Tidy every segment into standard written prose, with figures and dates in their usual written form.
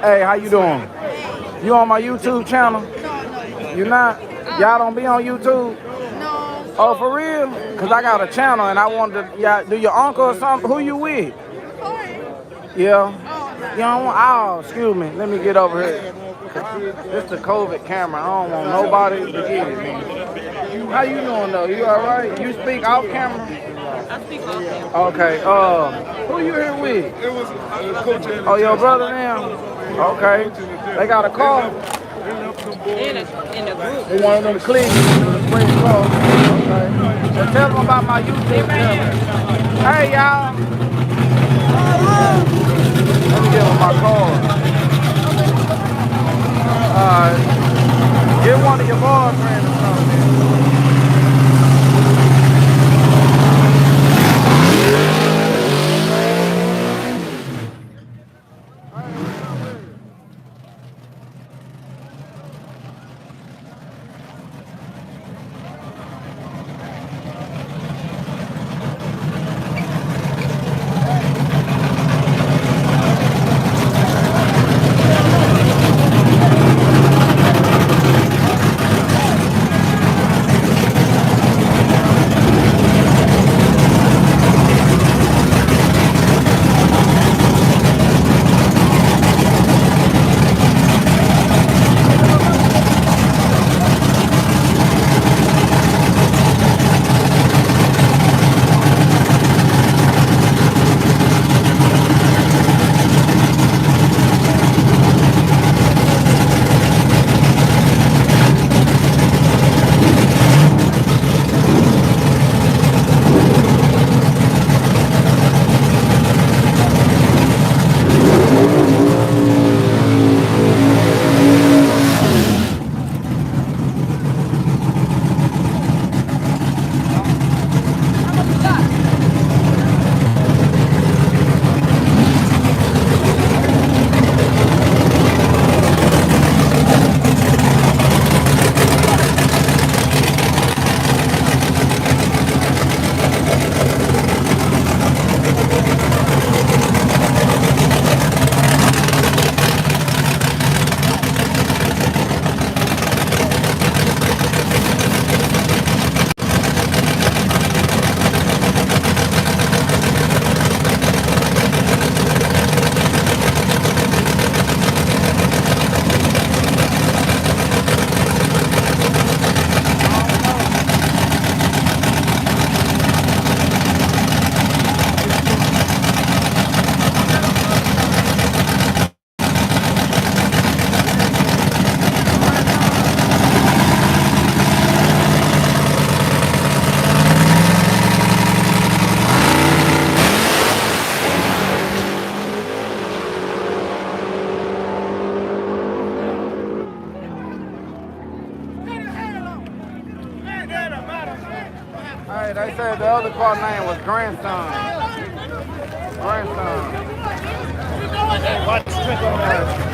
Hey, how you doing? You on my YouTube channel? You not? Y'all don't be on YouTube? Oh, for real? Cause I got a channel and I wanted to. Yeah, do your uncle or something? Who you with? Yeah. You don't want? Oh, excuse me. Let me get over here. This the COVID camera. I don't want nobody to get it, man. How you doing though? You all right? You speak off camera? I speak off camera. Okay. Who you here with? It was Coach. Oh, your brother now? Okay. They got a car. In a group. They want them to clean the spray car. Okay. Well, tell them about my YouTube channel. Hey, y'all. Let me give them my card. Get one of your boyfriends or something. Hey, they said the other car name was Grandson. Grandson. Watch the trick on that.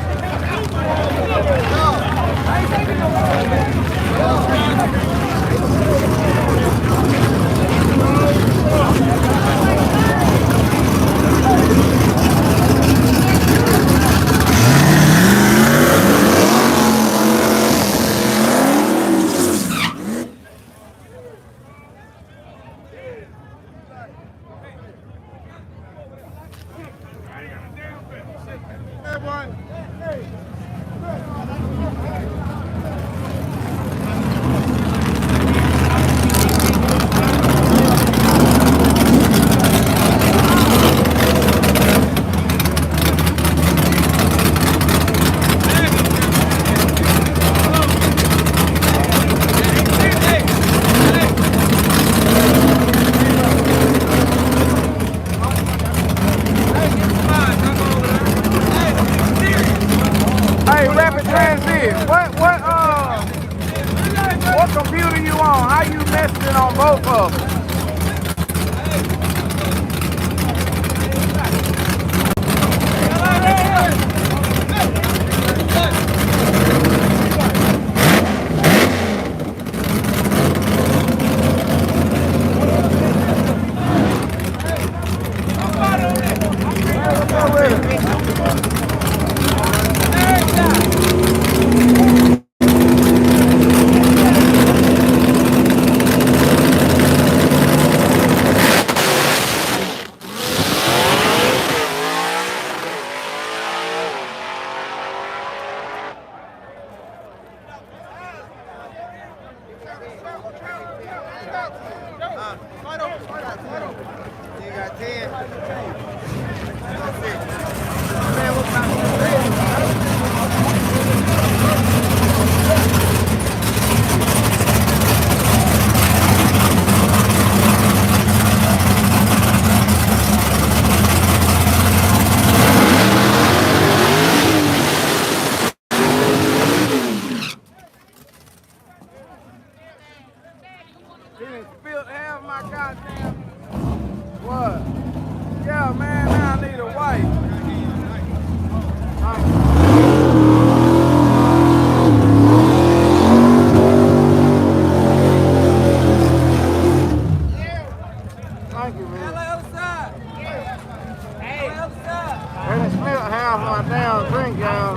What computer you on? How you messing it on both of them? my damn drink, y'all.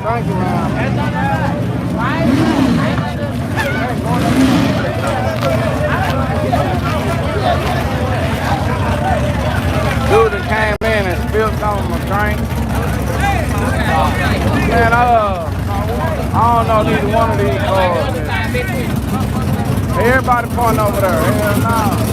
Thank you, man. Dude that came in and spilled some of my drink. Man, I don't know neither one of these cars. Everybody pointing over there. Hell no.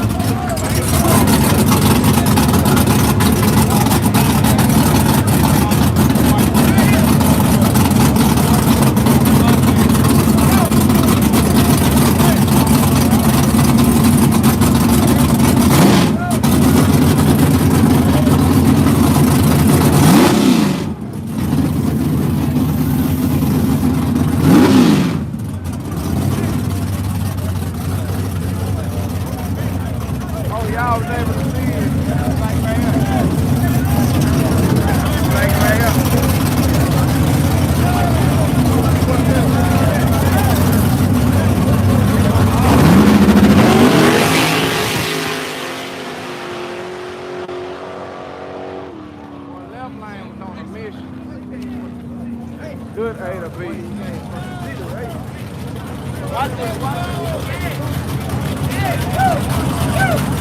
Y'all was able to see it. Like right here. Like right here. Well, left lane was on a mission. Good A to B. Watch this.